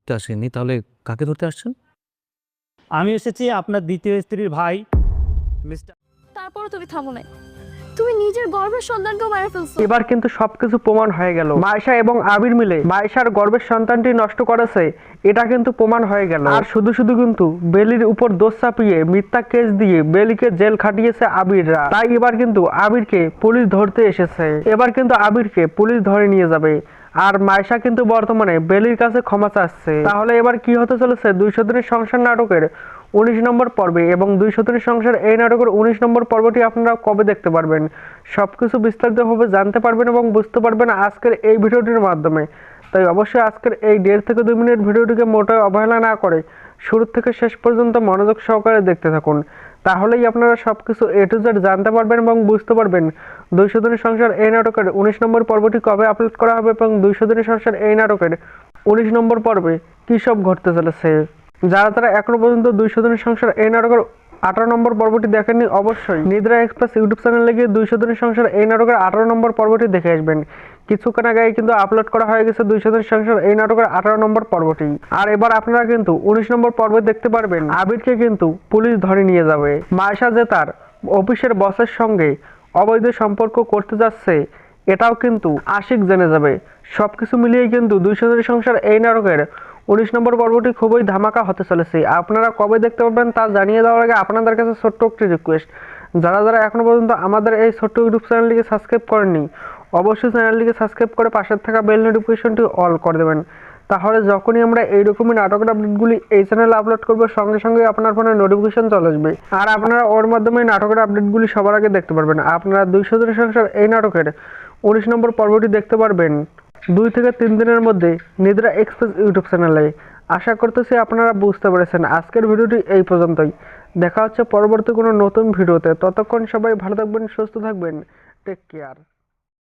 ধরতে আসেননি, তাহলে কাকে ধরতে আসছেন? আমি এসেছি আপনার দ্বিতীয় স্ত্রীর ভাই মিস্টার। তারপরও তুমি থামো নাই, তুমি নিজের গর্ভের সন্তানকেও মেরে ফেলছো। এবার কিন্তু সবকিছু প্রমাণ হয়ে গেল। মায়েশা এবং আবির মিলে মায়েশার গর্ভের সন্তানটি নষ্ট করেছে, এটা কিন্তু প্রমাণ হয়ে গেল। আর শুধু শুধু কিন্তু বেলির উপর দোষ চাপিয়ে মিথ্যা কেস দিয়ে বেলিকে জেল খাটিয়েছে আবিররা। তাই এবার কিন্তু আবিরকে পুলিশ ধরতে এসেছে। এবার কিন্তু আবিরকে পুলিশ ধরে নিয়ে যাবে। আর মায়েশা কিন্তু বর্তমানে বেলির কাছে ক্ষমা চাচ্ছে। তাহলে এবার কি হতে চলেছে 200 দিনের সংসার নাটকের 19 নম্বর পর্বে, এবং 200 দিনের সংসার এই নাটকের 19 নম্বর পর্বটি আপনারা কবে দেখতে পারবেন, সবকিছু বিস্তারিতভাবে জানতে পারবেন এবং বুঝতে পারবেন আজকের এই ভিডিওটির মাধ্যমে। তাই অবশ্যই আজকের এই 1.5 থেকে 2 মিনিট ভিডিওটিকে মোটেও অবহেলা না করে শুরু থেকে শেষ পর্যন্ত মনোযোগ সহকারে দেখতে থাকুন। তাহলেই আপনারা সবকিছু A to Z জানতে পারবেন এবং বুঝতে পারবেন 200 দিনের সংসার এই নাটকের 19 নম্বর পর্বটি কবে আপলোড করা হবে এবং 200 দিনের সংসার এই নাটকের 19 নম্বর পর্বে কী সব ঘটতে চলেছে। যারা এখনো পর্যন্ত 200 দিনের সংসার এই নাটকের 18 নম্বর পর্বটি দেখেননি, অবশ্যই নিদ্রা এক্সপ্রেস ইউটিউব চ্যানেলে গিয়ে 200 দিনের সংসার এই নাটকের 18 নম্বর পর্বটি দেখে আসবেন। কিছুক্ষণ আগে কিন্তু আপলোড করা হয়ে গেছে 200 দিনের সংসার এই নাটকের 18 নম্বর পর্বটি। আর এবার আপনারা কিন্তু 19 নম্বর পর্বে দেখতে পারবেন আবিরকে কিন্তু পুলিশ ধরে নিয়ে যাবে। মায়েশা যে তার অফিসের বসের সঙ্গে অবৈধ সম্পর্ক করতে যাচ্ছে, এটাও কিন্তু আশিক জেনে যাবে। সবকিছু মিলিয়ে কিন্তু 200 দিনের সংসার এই নাটকের 19 নম্বর পর্বটি খুবই ধামাকা হতে চলেছে। আপনারা কবে দেখতে পাবেন তা জানিয়ে দেওয়ার আগে আপনাদের কাছে ছোট্ট একটি রিকোয়েস্ট, যারা এখনো পর্যন্ত আমাদের এই ছোট্ট ইউটিউব চ্যানেলটিকে সাবস্ক্রাইব করেননি, অবশ্যই চ্যানেলটিকে সাবস্ক্রাইব করে পাশের থাকা বেল নোটিফিকেশনটি অল করে দেবেন। তাহলে যখনই আমরা এইরকমই নাটকের আপডেটগুলি এই চ্যানেলে আপলোড করবো, সঙ্গে সঙ্গে আপনার ফোনে নোটিফিকেশন চলে আসবে আর আপনারা ওর মাধ্যমে নাটকের আপডেটগুলি সবার আগে দেখতে পারবেন। আপনারা 200 দিনের সংসার এই নাটকের 19 নম্বর পর্বটি দেখতে পারবেন 2 থেকে 3 দিনের মধ্যে নিদ্রা এক্সপ্রেস ইউটিউব চ্যানেলে। আশা করতেছি আপনারা বুঝতে পেরেছেন। আজকের ভিডিওটি এই পর্যন্তই। দেখা হচ্ছে পরবর্তী কোনো নতুন ভিডিওতে। ততক্ষণ সবাই ভালো থাকবেন, সুস্থ থাকবেন। Take care.